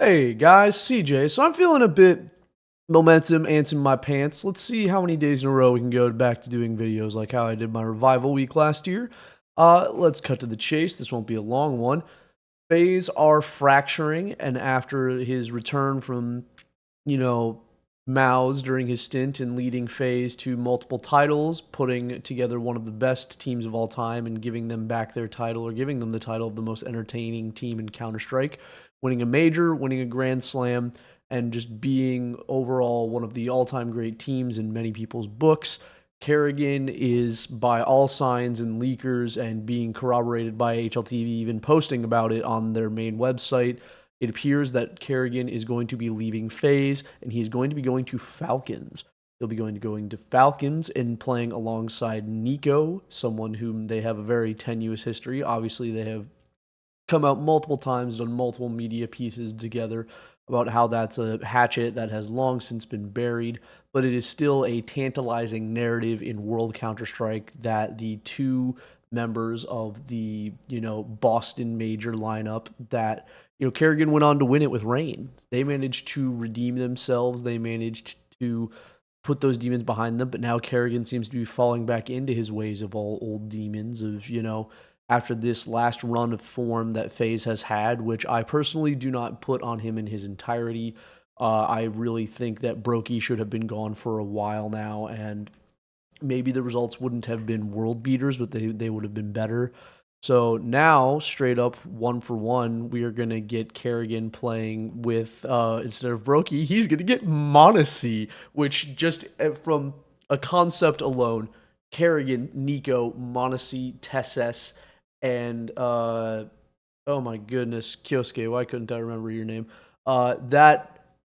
Hey guys, CJ. So I'm feeling a bit momentum ants in my pants. Let's see how many days in a row we can go back to doing videos like how I did my revival week last year. Let's cut to the chase. This won't be a long one. Faze are fracturing, and after his return from, you know, Mao's during his stint in leading Faze to multiple titles, putting together one of the best teams of all time and giving them back their title or giving them the title of the most entertaining team in Counterstrike, winning a major, winning a Grand Slam, and just being overall one of the all-time great teams in many people's books. Karrigan is, by all signs and leakers and being corroborated by HLTV even posting about it on their main website, it appears that Karrigan is going to be leaving Faze, and he is going to be going to Falcons. He'll be going to Falcons and playing alongside Nico, someone whom they have a very tenuous history. Obviously, they have come out multiple times, done multiple media pieces together about how that's a hatchet that has long since been buried, but it is still a tantalizing narrative in World Counter-Strike that the two members of the, Boston major lineup that, Karrigan went on to win it with Rain. They managed to redeem themselves. They managed to put those demons behind them, but now Karrigan seems to be falling back into his ways of all old demons of, after this last run of form that Faze has had, which I personally do not put on him in his entirety. I really think that Brokey should have been gone for a while now, and maybe the results wouldn't have been world beaters, but they would have been better. So now, straight up one for one, we are going to get Karrigan playing with, instead of Brokey, he's going to get Monacy, which just from a concept alone, Karrigan, Nico, Monacy, Tesses, and oh my goodness, Kyosuke, why couldn't I remember your name? That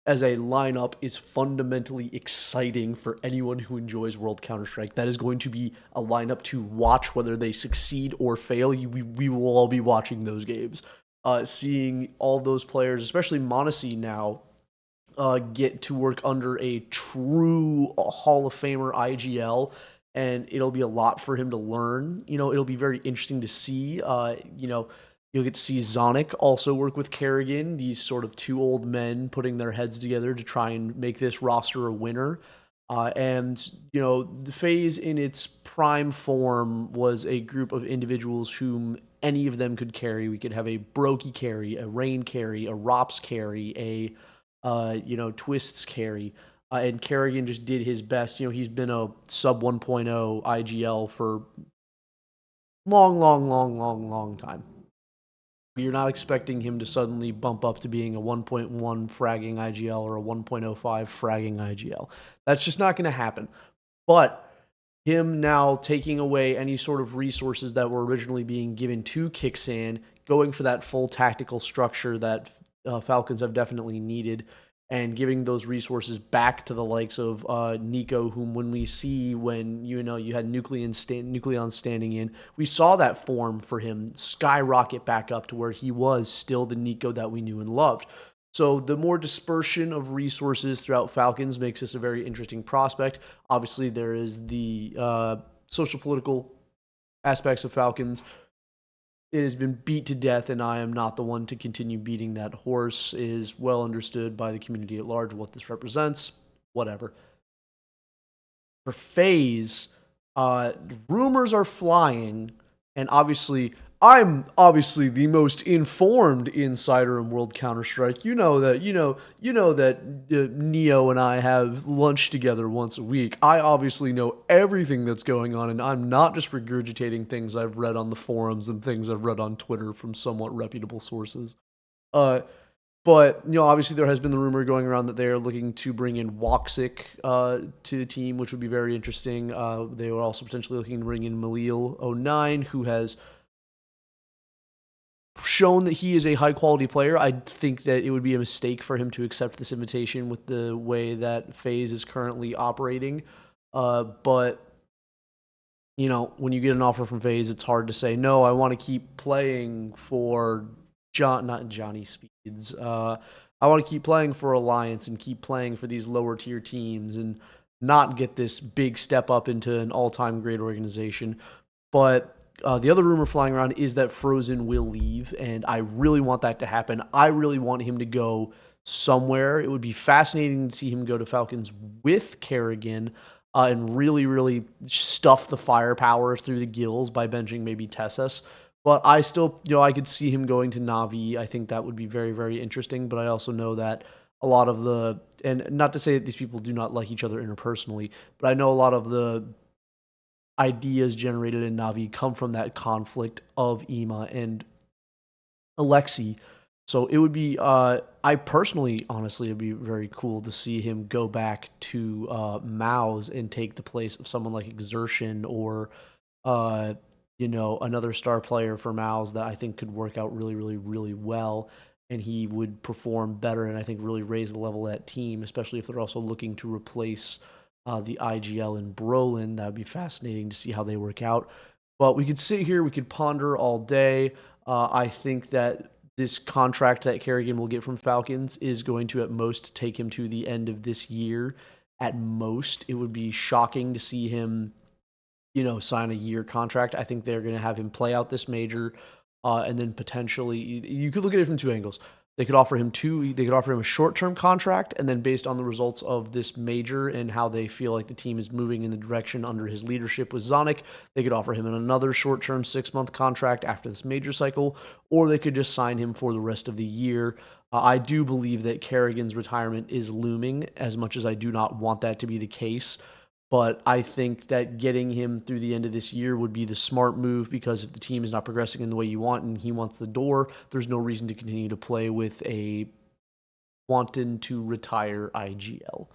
as a lineup is fundamentally exciting for anyone who enjoys World Counter-Strike. That is going to be a lineup to watch whether they succeed or fail. We will all be watching those games. Seeing all those players, especially Monacy now, get to work under a true Hall of Famer IGL, and it'll be a lot for him to learn. It'll be very interesting to see. You'll get to see Zonic also work with Karrigan, these sort of two old men putting their heads together to try and make this roster a winner. The Faze in its prime form was a group of individuals whom any of them could carry. We could have a Brokey carry, a Rain carry, a Rops carry, a Twists carry. And Karrigan just did his best. He's been a sub 1.0 IGL for long, long, long, long, long time. You're not expecting him to suddenly bump up to being a 1.1 fragging IGL or a 1.05 fragging IGL. That's just not going to happen. But him now taking away any sort of resources that were originally being given to Kicksan, going for that full tactical structure that Falcons have definitely needed, and giving those resources back to the likes of Nico, whom when you had Nucleon standing in, we saw that form for him skyrocket back up to where he was still the Nico that we knew and loved. So the more dispersion of resources throughout Falcons makes this a very interesting prospect. Obviously, there is the social political aspects of Falcons. It has been beat to death, and I am not the one to continue beating that horse. It is well understood by the community at large what this represents. Whatever. For Faze, rumors are flying, and I'm obviously the most informed insider in World Counter-Strike. You know that Neo and I have lunch together once a week. I obviously know everything that's going on, and I'm not just regurgitating things I've read on the forums and things I've read on Twitter from somewhat reputable sources. But obviously there has been the rumor going around that they are looking to bring in Woxic to the team, which would be very interesting. They were also potentially looking to bring in Malil09, who has shown that he is a high quality player. I think that it would be a mistake for him to accept this invitation with the way that Faze is currently operating. But when you get an offer from Faze, it's hard to say no. I want to keep playing for not Johnny Speeds. I want to keep playing for Alliance and keep playing for these lower tier teams and not get this big step up into an all time great organization. But the other rumor flying around is that Frozen will leave, and I really want that to happen. I really want him to go somewhere. It would be fascinating to see him go to Falcons with Karrigan, and really, really stuff the firepower through the gills by benching maybe Tessus. But I still, I could see him going to Navi. I think that would be very, very interesting. But I also know that a lot of and not to say that these people do not like each other interpersonally, but I know a lot of the ideas generated in Navi come from that conflict of Ema and Alexi. So it would be, I personally, honestly, it'd be very cool to see him go back to Mao's and take the place of someone like Exertion or, another star player for Mao's that I think could work out really, really, really well. And he would perform better and I think really raise the level of that team, especially if they're also looking to replace the IGL and Brolin. That would be fascinating to see how they work out. But we could sit here, we could ponder all day. I think that this contract that Karrigan will get from Falcons is going to at most take him to the end of this year. At most, it would be shocking to see him, sign a year contract. I think they're going to have him play out this major, and then potentially you could look at it from two angles. They could offer him a short-term contract, and then based on the results of this major and how they feel like the team is moving in the direction under his leadership with Zonic, they could offer him another short-term 6-month contract after this major cycle, or they could just sign him for the rest of the year. I do believe that Karrigan's retirement is looming, as much as I do not want that to be the case. But I think that getting him through the end of this year would be the smart move, because if the team is not progressing in the way you want and he wants the door, there's no reason to continue to play with a wanting to retire IGL.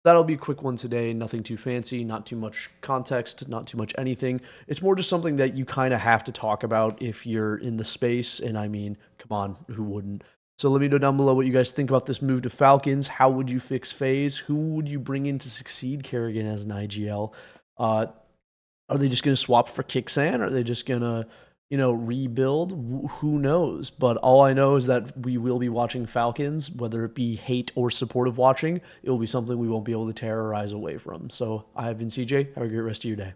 That'll be a quick one today. Nothing too fancy, not too much context, not too much anything. It's more just something that you kind of have to talk about if you're in the space. And I mean, come on, who wouldn't? So let me know down below what you guys think about this move to Falcons. How would you fix Faze? Who would you bring in to succeed Karrigan as an IGL? Are they just going to swap for Kixan? Are they just going to, rebuild? Who knows? But all I know is that we will be watching Falcons, whether it be hate or supportive watching. It will be something we won't be able to terrorize away from. So I have been CJ. Have a great rest of your day.